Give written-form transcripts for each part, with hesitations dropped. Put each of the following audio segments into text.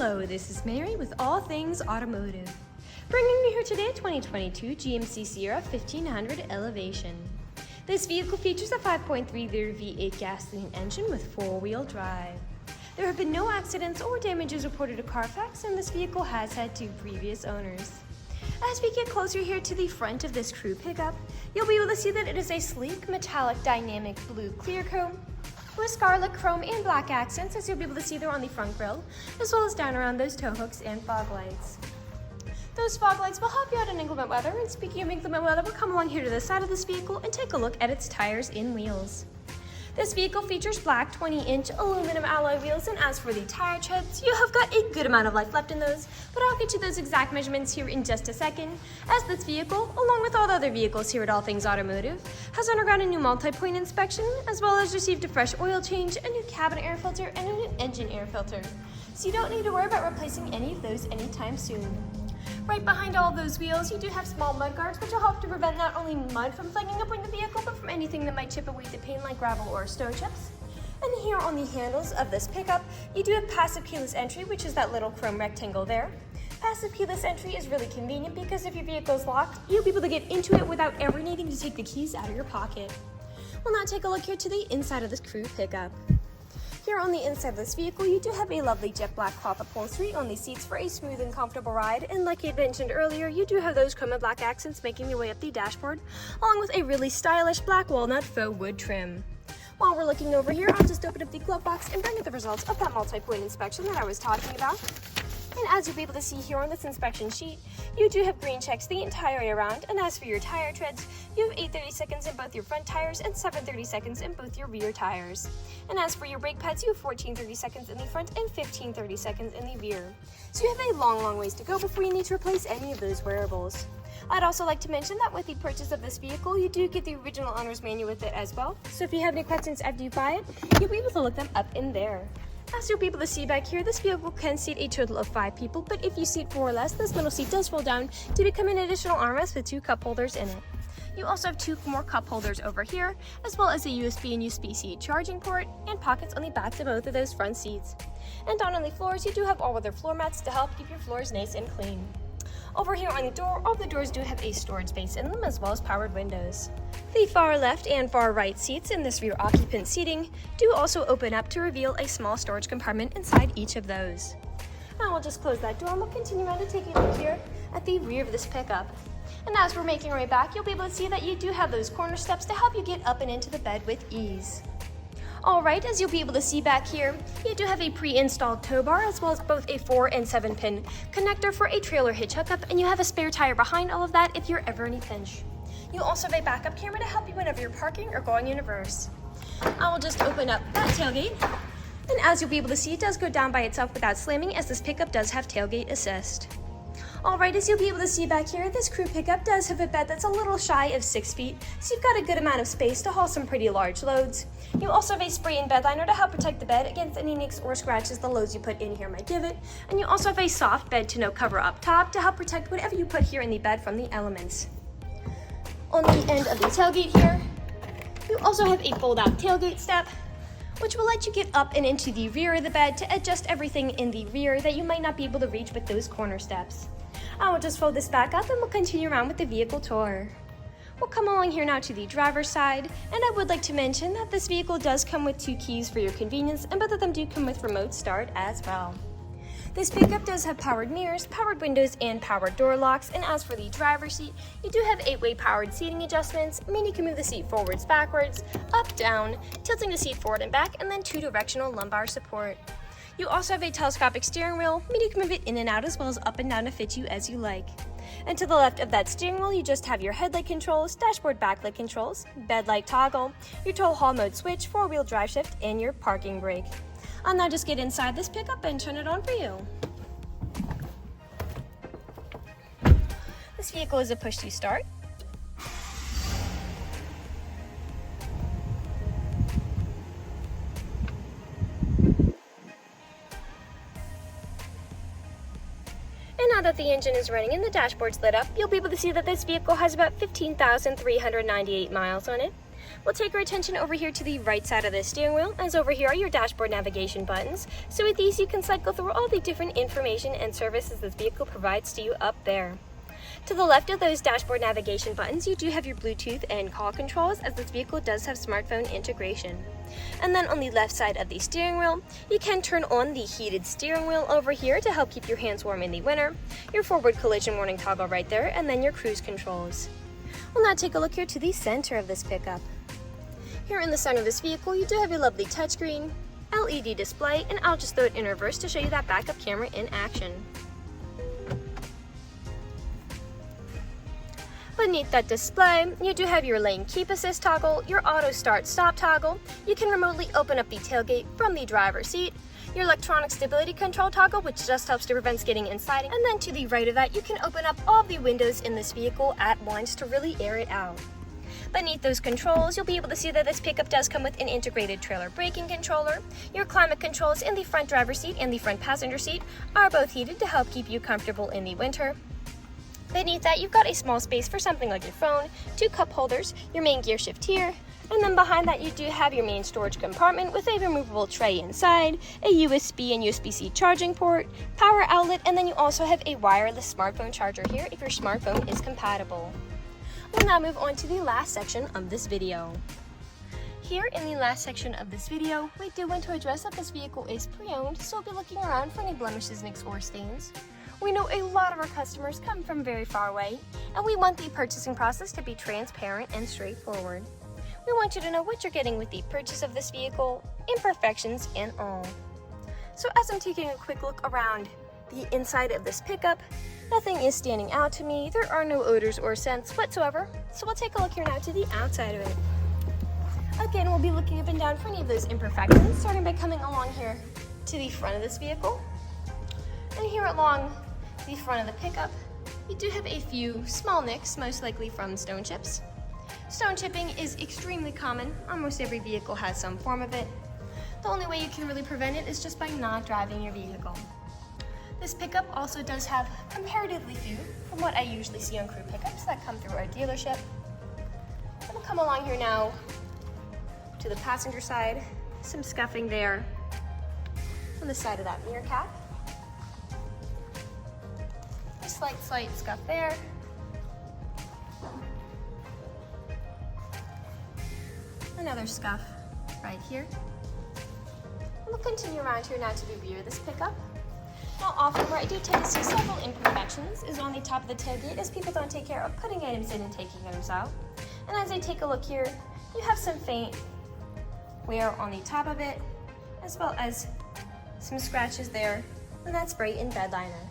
Hello, this is Mary with All Things Automotive, bringing you here today a 2022 GMC Sierra 1500 Elevation. This vehicle features a 5.3-liter V8 gasoline engine with four-wheel drive. There have been no accidents or damages reported to CARFAX, and this vehicle has had 2 previous owners. As we get closer here to the front of this crew pickup, you'll be able to see that it is a sleek, metallic, dynamic blue clear coat with scarlet, chrome, and black accents, as you'll be able to see there on the front grille, as well as down around those tow hooks and fog lights. Those fog lights will help you out in inclement weather, and speaking of inclement weather, we'll come along here to the side of this vehicle and take a look at its tires and wheels. This vehicle features black 20-inch aluminum alloy wheels, and as for the tire treads, you have got a good amount of life left in those, but I'll get you those exact measurements here in just a second, as this vehicle, along with all the other vehicles here at All Things Automotive, has undergone a new multi-point inspection, as well as received a fresh oil change, a new cabin air filter, and a new engine air filter. So you don't need to worry about replacing any of those anytime soon. Right behind all of those wheels, you do have small mud guards, which will help to prevent not only mud from flagging up in the vehicle, but from anything that might chip away the paint like gravel or stone chips. And here on the handles of this pickup, you do have passive keyless entry, which is that little chrome rectangle there. Passive keyless entry is really convenient because if your vehicle is locked, you'll be able to get into it without ever needing to take the keys out of your pocket. We'll now take a look here to the inside of this crew pickup. Here on the inside of this vehicle, you do have a lovely jet black cloth upholstery on the seats for a smooth and comfortable ride, and like I mentioned earlier, you do have those chrome and black accents making their way up the dashboard, along with a really stylish black walnut faux wood trim. While we're looking over here, I'll just open up the glove box and bring you the results of that multi-point inspection that I was talking about. And as you'll be able to see here on this inspection sheet, you do have green checks the entire way around, and as for your tire treads, you have 8 30-seconds in both your front tires and 7 30-seconds in both your rear tires. And as for your brake pads, you have 14 30-seconds in the front and 15 30-seconds in the rear. So you have a long ways to go before you need to replace any of those wearables. I'd also like to mention that with the purchase of this vehicle, you do get the original owner's manual with it as well. So if you have any questions after you buy it, you'll be able to look them up in there. As you'll be able to see back here, this vehicle can seat a total of 5 people, but if you seat 4 or less, this middle seat does fold down to become an additional armrest with 2 cup holders in it. You also have 2 more cup holders over here, as well as a USB and USB-C charging port, and pockets on the backs of both of those front seats. And down on the floors, you do have all-weather floor mats to help keep your floors nice and clean. Over here on the door, all the doors do have a storage space in them, as well as powered windows. The far left and far right seats in this rear occupant seating do also open up to reveal a small storage compartment inside each of those. Now we'll just close that door and we'll continue on to take a look here at the rear of this pickup. And as we're making our way back, you'll be able to see that you do have those corner steps to help you get up and into the bed with ease. Alright, as you'll be able to see back here, you do have a pre-installed tow bar, as well as both a 4 and 7 pin connector for a trailer hitch hookup, and you have a spare tire behind all of that if you're ever in a pinch. You also have a backup camera to help you whenever you're parking or going in reverse. I will just open up that tailgate, and as you'll be able to see, it does go down by itself without slamming, as this pickup does have tailgate assist. Alright, as you'll be able to see back here, this crew pickup does have a bed that's a little shy of 6 feet, so you've got a good amount of space to haul some pretty large loads. You also have a spray-in bedliner to help protect the bed against any nicks or scratches the loads you put in here might give it, and you also have a soft bed tonneau cover up top to help protect whatever you put here in the bed from the elements. On the end of the tailgate here, you also have a fold-out tailgate step, which will let you get up and into the rear of the bed to adjust everything in the rear that you might not be able to reach with those corner steps. I will just fold this back up and we'll continue around with the vehicle tour. We'll come along here now to the driver's side, and I would like to mention that this vehicle does come with 2 keys for your convenience, and both of them do come with remote start as well. This pickup does have powered mirrors, powered windows, and powered door locks, and as for the driver's seat, you do have 8-way powered seating adjustments, meaning you can move the seat forwards, backwards, up, down, tilting the seat forward and back, and then 2-directional lumbar support. You also have a telescopic steering wheel, meaning you can move it in and out as well as up and down to fit you as you like. And to the left of that steering wheel, you just have your headlight controls, dashboard backlight controls, bed light toggle, your tow haul mode switch, 4-wheel drive shift, and your parking brake. I'll now just get inside this pickup and turn it on for you. This vehicle is a push-to start. And now that the engine is running and the dashboard's lit up, you'll be able to see that this vehicle has about 15,398 miles on it. We'll take our attention over here to the right side of the steering wheel, as over here are your dashboard navigation buttons. So with these you can cycle through all the different information and services this vehicle provides to you up there. To the left of those dashboard navigation buttons, you do have your Bluetooth and call controls, as this vehicle does have smartphone integration. And then on the left side of the steering wheel, you can turn on the heated steering wheel over here to help keep your hands warm in the winter, your forward collision warning toggle right there, and then your cruise controls. We'll now take a look here to the center of this pickup. Here in the center of this vehicle, you do have a lovely touchscreen, LED display, and I'll just throw it in reverse to show you that backup camera in action. Beneath that display, you do have your lane keep assist toggle, your auto start stop toggle. You can remotely open up the tailgate from the driver's seat, your electronic stability control toggle, which just helps to prevent skidding and sliding. And then to the right of that, you can open up all the windows in this vehicle at once to really air it out. Beneath those controls, you'll be able to see that this pickup does come with an integrated trailer braking controller. Your climate controls in the front driver's seat and the front passenger seat are both heated to help keep you comfortable in the winter. Beneath that, you've got a small space for something like your phone, 2 cup holders, your main gear shift here, and then behind that you do have your main storage compartment with a removable tray inside, a USB and USB-C charging port, power outlet, and then you also have a wireless smartphone charger here if your smartphone is compatible. We'll now move on to the last section of this video. Here in the last section of this video, we do want to address that this vehicle is pre-owned, so we'll be looking around for any blemishes, nicks, or stains. We know a lot of our customers come from very far away, and we want the purchasing process to be transparent and straightforward. We want you to know what you're getting with the purchase of this vehicle, imperfections and all. So as I'm taking a quick look around the inside of this pickup, nothing is standing out to me. There are no odors or scents whatsoever. So we'll take a look here now to the outside of it. Again, we'll be looking up and down for any of those imperfections, starting by coming along here to the front of this vehicle. And here along the front of the pickup, you do have a few small nicks, most likely from stone chips. Stone chipping is extremely common. Almost every vehicle has some form of it. The only way you can really prevent it is just by not driving your vehicle. This pickup also does have comparatively few from what I usually see on crew pickups that come through our dealership. We'll come along here now to the passenger side. Some scuffing there on the side of that mirror cap. A slight scuff there. Another scuff right here. We'll continue around here now to the rear of this pickup. Now often where I do tend to see several imperfections is on the top of the tailgate, as people don't take care of putting items in and taking items out. And as I take a look here, you have some faint wear on the top of it, as well as some scratches there, and that's spray in bedliner.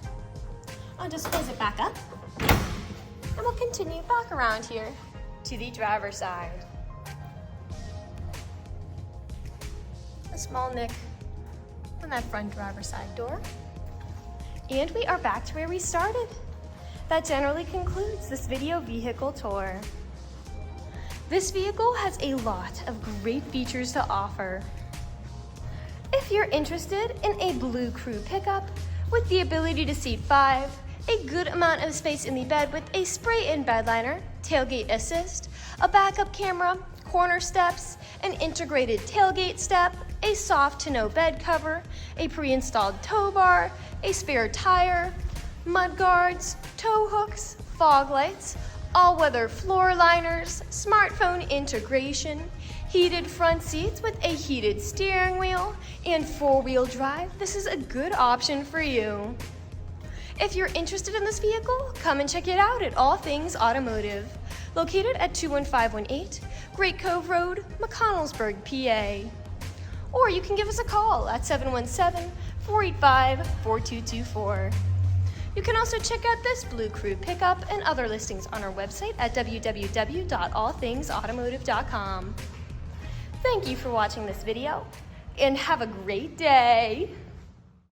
I'll just close it back up, and we'll continue back around here to the driver's side. A small nick on that front driver's side door. And we are back to where we started. That generally concludes this video vehicle tour. This vehicle has a lot of great features to offer. If you're interested in a blue crew pickup with the ability to seat 5, a good amount of space in the bed with a spray-in bedliner, tailgate assist, a backup camera, corner steps, an integrated tailgate step, a soft tonneau bed cover, a pre-installed tow bar, a spare tire, mudguards, tow hooks, fog lights, all-weather floor liners, smartphone integration, heated front seats with a heated steering wheel, and 4-wheel drive, this is a good option for you. If you're interested in this vehicle, come and check it out at All Things Automotive, located at 21518 Great Cove Road, McConnellsburg, PA. Or you can give us a call at 717-485-4224. You can also check out this Blue Crew pickup and other listings on our website at www.allthingsautomotive.com. Thank you for watching this video, and have a great day!